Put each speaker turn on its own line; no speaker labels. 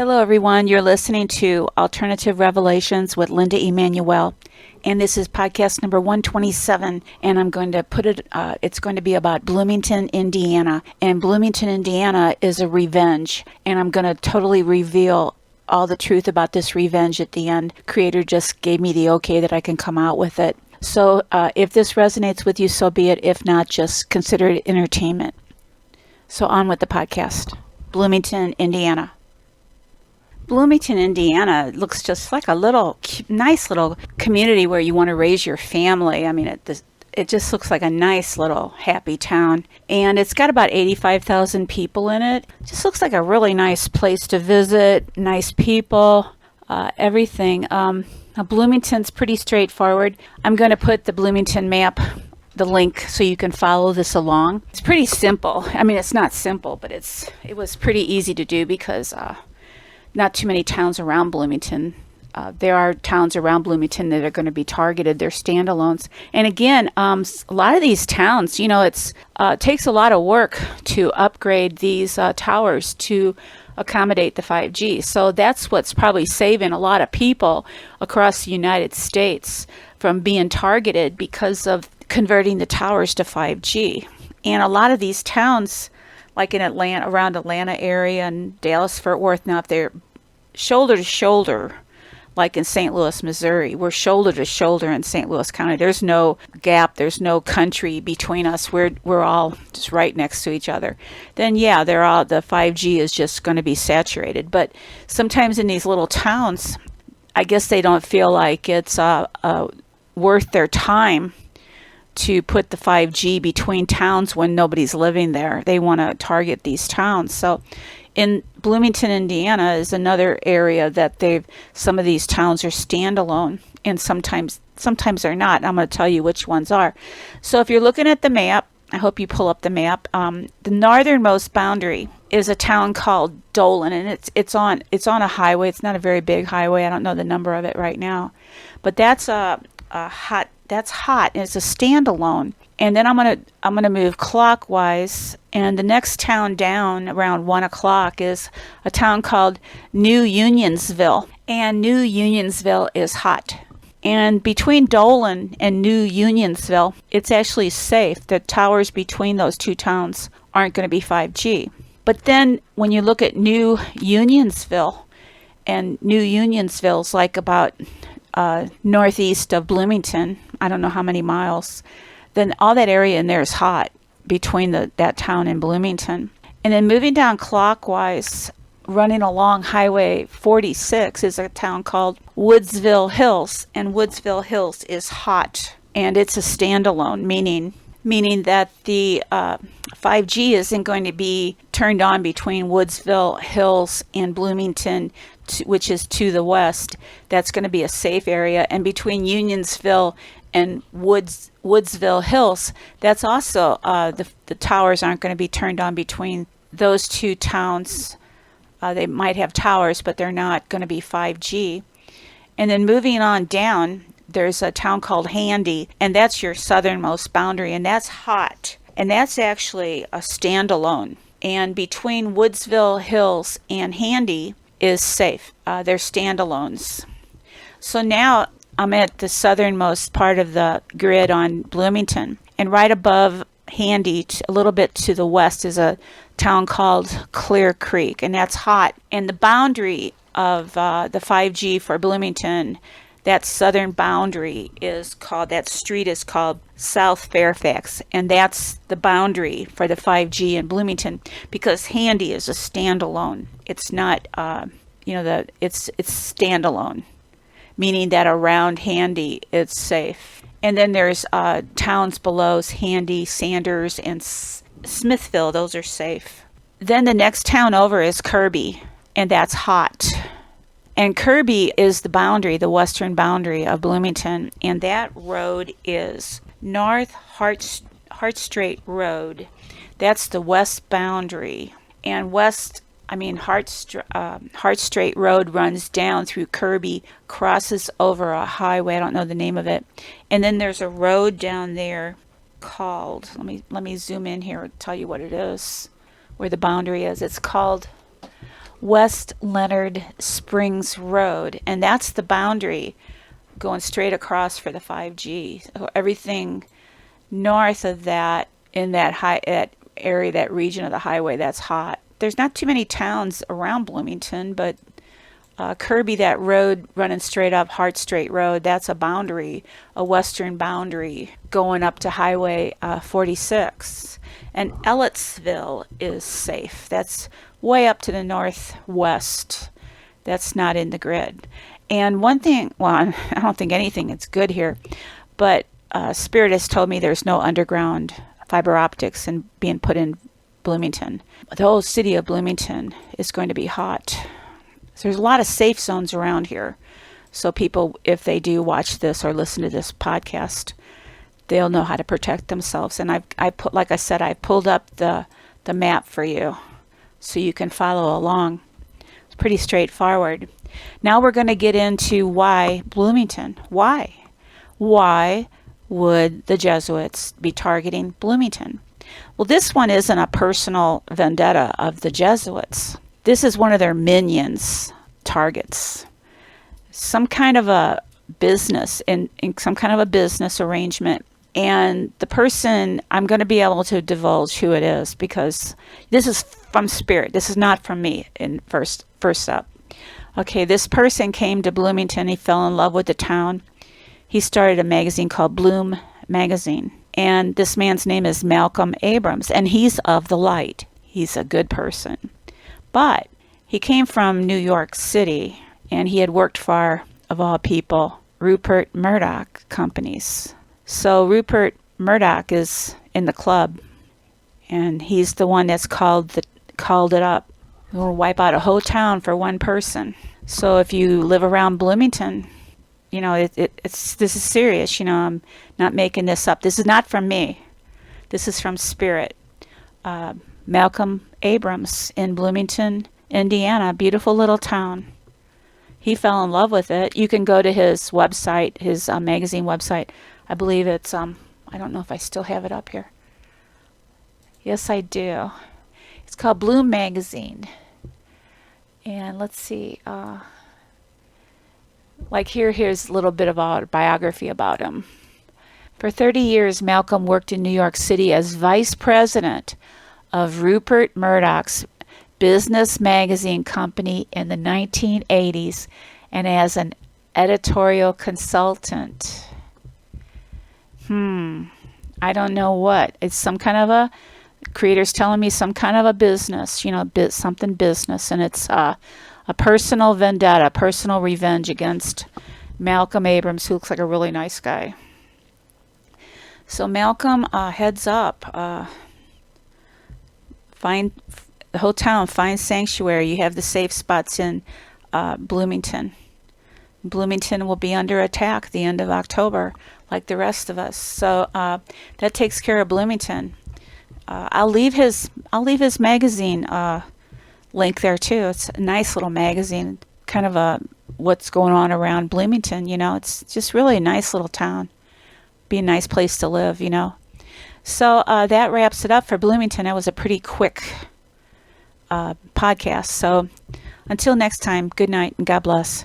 Hello, everyone. You're listening to Alternative Revelations with Linda Emanuel, and this is podcast number 127. And I'm going to put it. It's going to be about Bloomington, Indiana, and Bloomington, Indiana is a revenge, and I'm going to totally reveal all the truth about this revenge at the end. Creator just gave me the okay that I can come out with it. So if this resonates with you, so be it. If not, just consider it entertainment. So on with the podcast. Bloomington, Indiana. Bloomington, Indiana looks just like a nice little community where you want to raise your family. I mean, it just looks like a nice little happy town. And it's got about 85,000 people in it. It just looks like a really nice place to visit, nice people, everything. Bloomington's pretty straightforward. I'm going to put the Bloomington map, the link, so you can follow this along. It's pretty simple. I mean, it's not simple, but it was pretty easy to do because not too many towns around Bloomington. There are towns around Bloomington that are going to be targeted. They're standalones. And again, a lot of these towns, it takes a lot of work to upgrade these towers to accommodate the 5G. So that's what's probably saving a lot of people across the United States from being targeted because of converting the towers to 5G. And a lot of these towns, like in Atlanta, around Atlanta area and Dallas, Fort Worth, now if they're shoulder to shoulder, like in St. Louis, Missouri, we're shoulder to shoulder in St. Louis County. There's no gap, there's no country between us. We're all just right next to each other. Then yeah, the 5G is just going to be saturated. But sometimes in these little towns, I guess they don't feel like it's worth their time to put the 5G between towns when nobody's living there. They want to target these towns. So in Bloomington, Indiana is another area that some of these towns are standalone, and sometimes they're not. And I'm going to tell you which ones are. So if you're looking at the map, I hope you pull up the map. The northernmost boundary is a town called Dolan, and it's on a highway. It's not a very big highway. I don't know the number of it right now, but that's hot. That's hot, and it's a standalone. And then I'm gonna move clockwise, and the next town down around 1 o'clock is a town called New Unionsville, and New Unionsville is hot. And between Dolan and New Unionsville, it's actually safe. The towers between those two towns aren't going to be 5G. But then when you look at New Unionsville, and New Unionsville's like about northeast of Bloomington, I don't know how many miles, then all that area in there is hot between that town and Bloomington. And then moving down clockwise, running along Highway 46 is a town called Woodsville Hills, and Woodsville Hills is hot, and it's a standalone, meaning that the 5G isn't going to be turned on between Woodsville Hills and Bloomington, which is to the west. That's going to be a safe area. And between Unionsville and Woodsville Hills, that's also the towers aren't going to be turned on between those two towns. They might have towers, but they're not going to be 5G. And then moving on down, there's a town called Handy, and that's your southernmost boundary, and that's hot. And that's actually a standalone. And between Woodsville Hills and Handy is safe. They're standalones. So now I'm at the southernmost part of the grid on Bloomington, and right above Handy, a little bit to the west, is a town called Clear Creek, and that's hot. And the boundary of the 5G for Bloomington, that southern boundary that street is called South Fairfax, and that's the boundary for the 5G in Bloomington, because Handy is a standalone. It's not, it's standalone, meaning that around Handy it's safe. And then there's towns below Handy, Sanders, and Smithville. Those are safe. Then the next town over is Kirby, and that's hot. And Kirby is the western boundary of Bloomington, and that road is North Hart Strait Road. That's the west boundary. And Hart Strait Road runs down through Kirby, crosses over a highway, I don't know the name of it. And then there's a road down there called, let me zoom in here and tell you what it is, where the boundary is. It's called West Leonard Springs Road, and that's the boundary going straight across for the 5G. So everything north of that, in that area, that region of the highway, that's hot. There's not too many towns around Bloomington, but Kirby, that road running straight up Hart Strait Road, that's a boundary, a western boundary going up to Highway 46. And Ellettsville is safe. That's way up to the northwest. That's not in the grid. And one thing, well, I don't think anything is good here, but Spirit has told me there's no underground fiber optics and being put in Bloomington. The whole city of Bloomington is going to be hot. So there's a lot of safe zones around here. So people, if they do watch this or listen to this podcast, they'll know how to protect themselves. And I put, like I said, I pulled up the map for you so you can follow along. It's pretty straightforward. Now we're going to get into why Bloomington. Why? Why would the Jesuits be targeting Bloomington? Well, this one isn't a personal vendetta of the Jesuits. This is one of their minions' targets. Some kind of a business, in some kind of a business arrangement. And the person, I'm going to be able to divulge who it is because this is from Spirit. This is not from me in first up. Okay, this person came to Bloomington. He fell in love with the town. He started a magazine called Bloom Magazine. And this man's name is Malcolm Abrams, and he's of the light. He's a good person. But he came from New York City, and he had worked for, of all people, Rupert Murdoch Companies. So Rupert Murdoch is in the club, and he's the one that's called it up. We'll wipe out a whole town for one person. So if you live around Bloomington, you know, this is serious. You know, I'm not making this up. This is not from me. This is from Spirit. Malcolm Abrams in Bloomington, Indiana, beautiful little town. He fell in love with it. You can go to his website, his magazine website. I believe it's, I don't know if I still have it up here. Yes, I do. It's called Bloom Magazine. And let's see, here's a little bit of autobiography about him. For 30 years, Malcolm worked in New York City as vice president of Rupert Murdoch's business magazine company in the 1980s and as an editorial consultant. I don't know what. It's some kind of a, creator's telling me some kind of a business, you know, something business, and it's a personal vendetta, personal revenge against Malcolm Abrams, who looks like a really nice guy. So Malcolm heads up, find the whole town, find sanctuary. You have the safe spots in Bloomington. Bloomington will be under attack at the end of October, like the rest of us. So that takes care of Bloomington. I'll leave his magazine link there too. It's a nice little magazine, kind of a what's going on around Bloomington. You know, it's just really a nice little town. Be a nice place to live. You know. So that wraps it up for Bloomington. That was a pretty quick podcast. So until next time, good night and God bless.